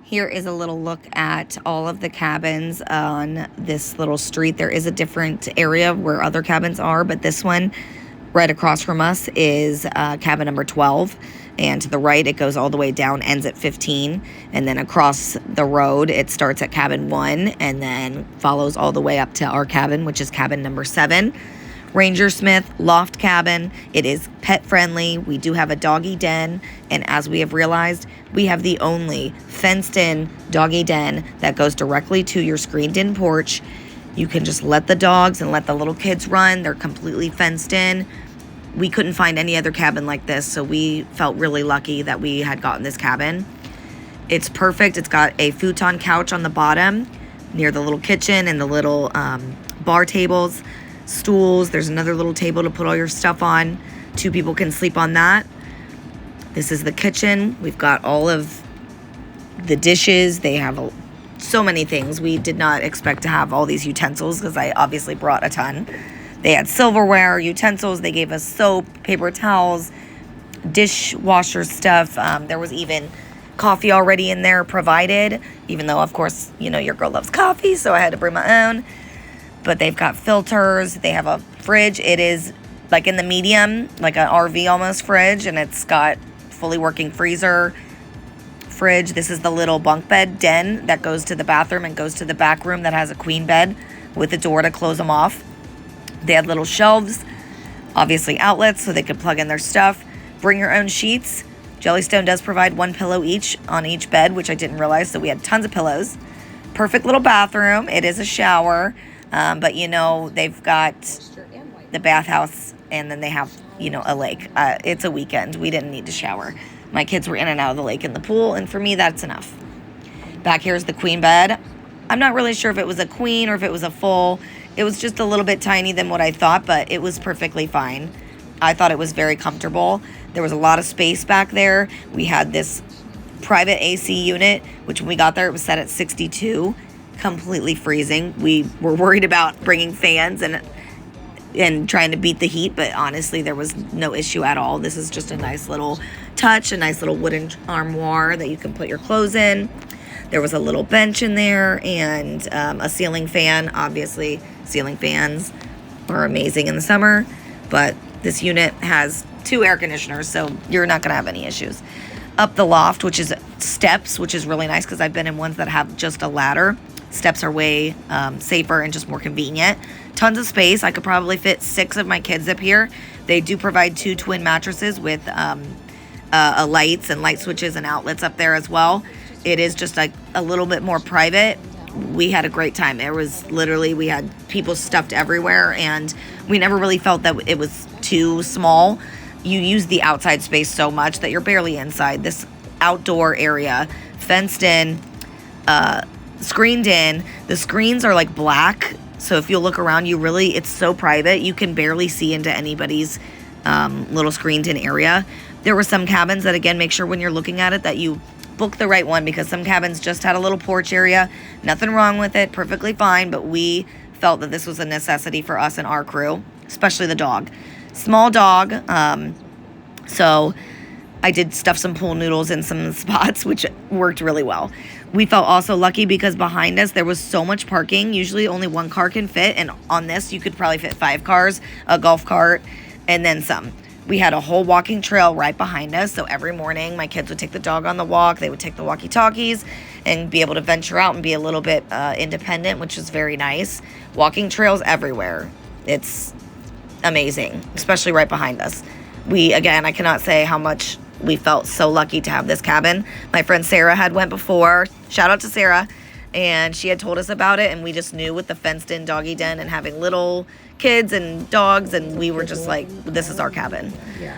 Here is a little look at all of the cabins on this little street. There is a different area where other cabins are, but this one right across from us is cabin number 12. And to the right, it goes all the way down, ends at 15. And then across the road, it starts at cabin 1 and then follows all the way up to our cabin, which is cabin number 7. Ranger Smith Loft Cabin. It is pet friendly. We do have a doggy den, and as we have realized, we have the only fenced in doggy den that goes directly to your screened in porch. You can just let the dogs and let the little kids run. They're completely fenced in. We couldn't find any other cabin like this, so we felt really lucky that we had gotten this cabin. It's perfect. It's got a futon couch on the bottom near the little kitchen and the little bar tables. Stools. There's another little table to put all your stuff on. 2 people can sleep on that. This is the kitchen. We've got all of the dishes. They have so many things. We did not expect to have all these utensils because I obviously brought a ton. They had silverware, utensils. They gave us soap, paper towels, dishwasher stuff. There was even coffee already in there provided, even though, of course, you know, your girl loves coffee, so I had to bring my own. But they've got filters. They have a fridge. It is like in the medium, like an RV almost fridge, and it's got fully working freezer, fridge. This is the little bunk bed den that goes to the bathroom and goes to the back room that has a queen bed with a door to close them off. They had little shelves, obviously outlets so they could plug in their stuff. Bring your own sheets. Jellystone does provide 1 pillow each on each bed, which I didn't realize, so we had tons of pillows. Perfect little bathroom. It is a shower. But, you know, they've got the bathhouse and then they have, you know, a lake. It's a weekend. We didn't need to shower. My kids were in and out of the lake and the pool, and for me, that's enough. Back here is the queen bed. I'm not really sure if it was a queen or if it was a full. It was just a little bit tiny than what I thought, but it was perfectly fine. I thought it was very comfortable. There was a lot of space back there. We had this private AC unit, which when we got there, it was set at 62. Completely freezing. We were worried about bringing fans and trying to beat the heat, but honestly, there was no issue at all. This is just a nice little touch, a nice little wooden armoire that you can put your clothes in. There was a little bench in there and a ceiling fan. Obviously, ceiling fans are amazing in the summer, but this unit has 2 air conditioners, so you're not going to have any issues. Up the loft, which is steps, which is really nice because I've been in ones that have just a ladder. Steps are way safer and just more convenient. Tons of space. I could probably fit 6 of my kids up here. They do provide 2 twin mattresses with lights and light switches and outlets up there as well. It is just like a little bit more private. We had a great time. It was literally, we had people stuffed everywhere, and we never really felt that it was too small. You use the outside space so much that you're barely inside. This outdoor area, fenced in, screened in. The screens are like black, so if you look around, it's so private, you can barely see into anybody's little screened in area. There were some cabins that, again, make sure when you're looking at it that you book the right one, because some cabins just had a little porch area. Nothing wrong with it, perfectly fine, but we felt that this was a necessity for us and our crew, especially the dog. Small dog, so I did stuff some pool noodles in some spots, which worked really well. We felt also lucky because behind us there was so much parking. Usually only 1 car can fit, and on this you could probably fit 5 cars, a golf cart, and then some. We had a whole walking trail right behind us, so every morning my kids would take the dog on the walk. They would take the walkie-talkies and be able to venture out and be a little bit independent, which is very nice. Walking trails everywhere. It's amazing, especially right behind us. I cannot say how much we felt so lucky to have this cabin. My friend Sarah had went before. Shout out to Sarah. And she had told us about it, and we just knew with the fenced-in doggy den and having little kids and dogs, and we were just like, this is our cabin.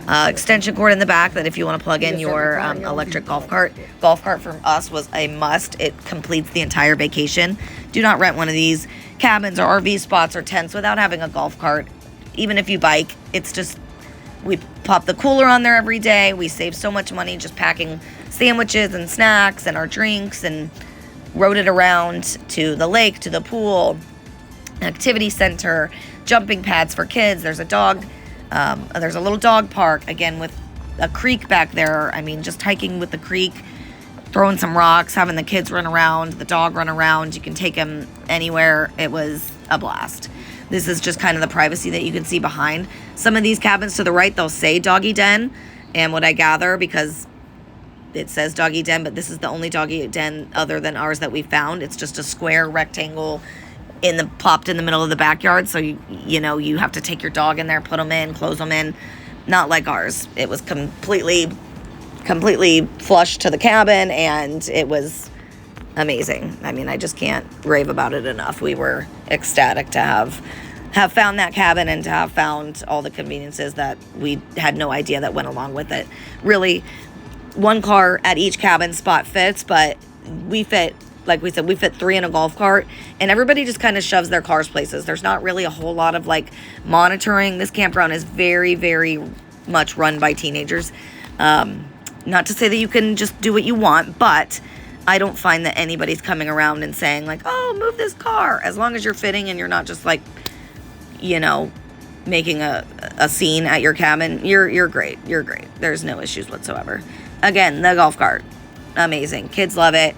Extension cord in the back that if you want to plug in your electric golf cart. Golf cart from us was a must. It completes the entire vacation. Do not rent one of these cabins or RV spots or tents without having a golf cart. Even if you bike, it's just, we pop the cooler on there every day. We save so much money just packing sandwiches and snacks and our drinks, and rode it around to the lake, to the pool, activity center, jumping pads for kids. There's a dog, there's a little dog park, again, with a creek back there. I mean, just hiking with the creek. throwing some rocks, having the kids run around, the dog run around. You can take him anywhere. It was a blast. This is just kind of the privacy that you can see behind some of these cabins. To the right, they'll say doggy den. And what I gather, because it says doggy den, but this is the only doggy den other than ours that we found. It's just a square rectangle plopped in the middle of the backyard. So, you have to take your dog in there, put them in, close them in. Not like ours. It was completely flush to the cabin, and it was amazing. I mean, I just can't rave about it enough. We were ecstatic to have found that cabin and to have found all the conveniences that we had no idea that went along with it. Really, one car at each cabin spot fits, but we fit, like we said, we fit 3 in a golf cart, and everybody just kind of shoves their cars places. There's not really a whole lot of monitoring. This campground is very, very much run by teenagers. Not to say that you can just do what you want, but I don't find that anybody's coming around and saying oh, move this car. As long as you're fitting and you're not just making a scene at your cabin, you're great. You're great. There's no issues whatsoever. Again, the golf cart, amazing. Kids love it.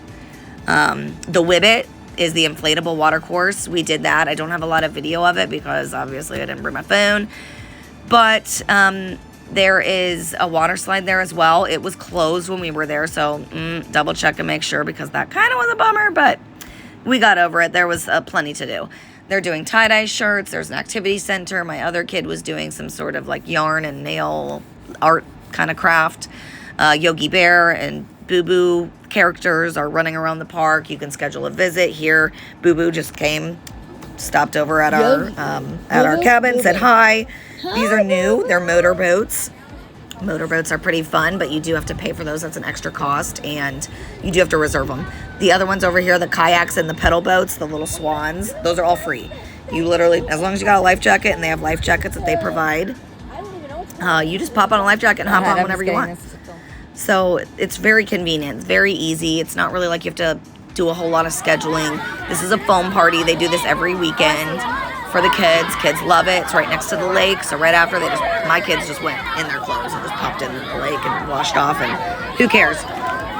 The Whibbit is the inflatable water course. We did that. I don't have a lot of video of it because obviously I didn't bring my phone. But there is a water slide there as well. It was closed when we were there, so double check and make sure, because that kind of was a bummer, but we got over it. There was plenty to do. They're doing tie-dye shirts. There's an activity center. My other kid was doing some sort of yarn and nail art kind of craft. Yogi Bear and Boo Boo characters are running around the park. You can schedule a visit here. Boo Boo just came, stopped over at our cabin, said hi. These are new. They're motorboats. Motorboats are pretty fun, but you do have to pay for those. That's an extra cost, and you do have to reserve them. The other ones over here, the kayaks and the pedal boats, the little swans, those are all free. You literally, as long as you got a life jacket, and they have life jackets that they provide, you just pop on a life jacket and hop on whenever you want. So it's very convenient, very easy. It's not really like you have to do a whole lot of scheduling. This is a foam party. They do this every weekend for the kids. Kids love it. It's right next to the lake. So right after, my kids just went in their clothes and just popped in the lake and washed off, and who cares?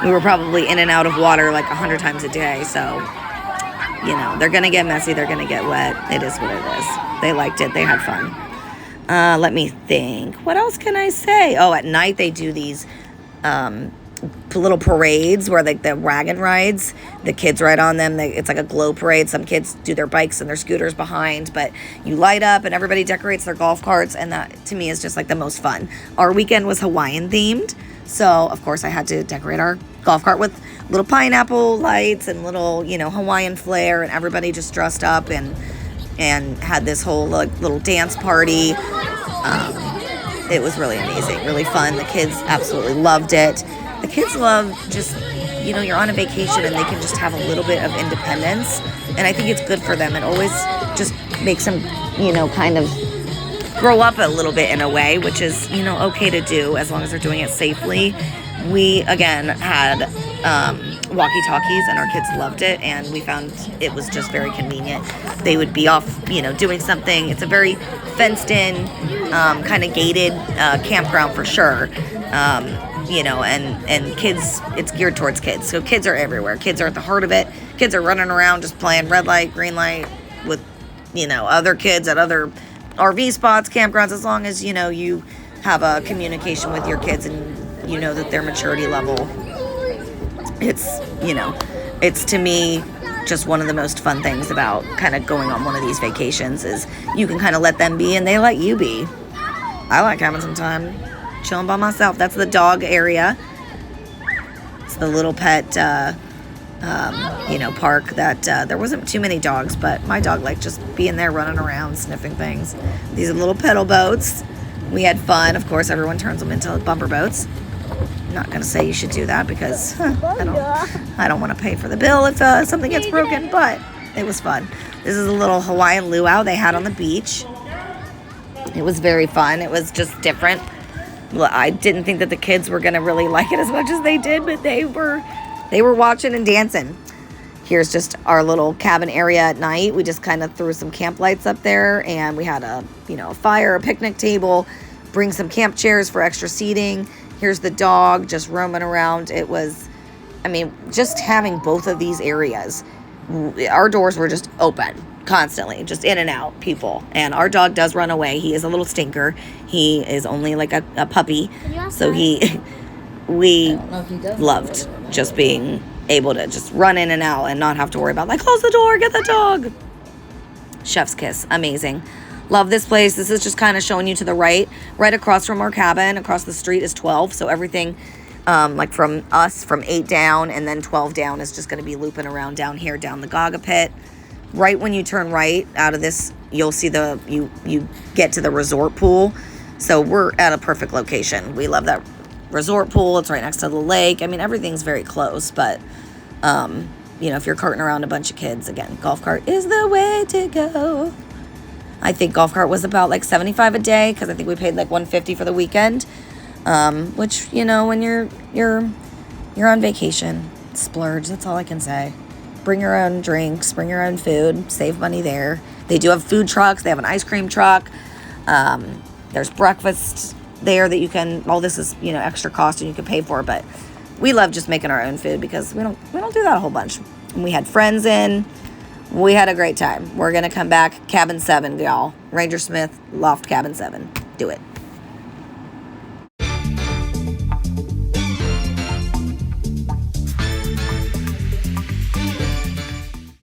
We were probably in and out of water 100 times a day. So, they're going to get messy. They're going to get wet. It is what it is. They liked it. They had fun. Let me think. What else can I say? Oh, at night they do these little parades where the wagon rides, the kids ride on them. It's like a glow parade. Some kids do their bikes and their scooters behind, but you light up and everybody decorates their golf carts, and that to me is just the most fun. Our weekend was Hawaiian themed, so of course I had to decorate our golf cart with little pineapple lights and little Hawaiian flair, and everybody just dressed up and had this whole little dance party. It was really amazing, really fun. The kids absolutely loved it. The kids love just, you're on a vacation and they can just have a little bit of independence. And I think it's good for them. It always just makes them, kind of grow up a little bit in a way, which is, okay to do as long as they're doing it safely. We, again, had walkie-talkies, and our kids loved it, and we found it was just very convenient. They would be off, doing something. It's a very fenced-in, kind of gated campground for sure. And kids, it's geared towards kids. So kids are everywhere. Kids are at the heart of it. Kids are running around just playing red light, green light with, other kids at other RV spots, campgrounds, as long as, you have a communication with your kids and that their maturity level. It's to me just one of the most fun things about kind of going on one of these vacations is you can kind of let them be and they let you be. I like having some time chilling by myself. That's the dog area. It's the little pet, park that there wasn't too many dogs, but my dog liked just being there, running around, sniffing things. These are little pedal boats. We had fun. Of course, everyone turns them into bumper boats. I'm not going to say you should do that because I don't want to pay for the bill if something gets broken, but it was fun. This is a little Hawaiian luau they had on the beach. It was very fun. It was just different. Well, I didn't think that the kids were going to really like it as much as they did, but they were watching and dancing. Here's just our little cabin area at night. We just kind of threw some camp lights up there, and we had a fire, a picnic table, bring some camp chairs for extra seating. Here's the dog just roaming around. It was I mean, just having both of these areas, our doors were just open constantly, just in and out people. And our dog does run away. He is a little stinker. He is only like a puppy. So we loved just being able to just run in and out and not have to worry about, like, close the door, get the dog. Chef's kiss. Amazing. Love this place. This is just kind of showing you to the right across from our cabin. Across the street is 12. So everything, like from us, from 8 down and then 12 down is just going to be looping around down here, down the Gaga pit. Right when you turn right out of this, you'll see you get to the resort pool. So we're at a perfect location. We love that resort pool. It's right next to the lake. I mean, everything's very close, but you know, if you're carting around a bunch of kids, again, golf cart is the way to go. I think golf cart was about like $75 a day, because I think we paid like $150 for the weekend, which, you know, when you're on vacation, splurge. That's all I can say. Bring your own drinks, bring your own food, save money there. They do have food trucks. They have an ice cream truck. There's breakfast there that you can, all this is, you know, extra cost and you can pay for, but we love just making our own food because we don't do that a whole bunch. And we had friends in. We had a great time. We're going to come back. Cabin 7, y'all. Ranger Smith Loft Cabin 7. Do it.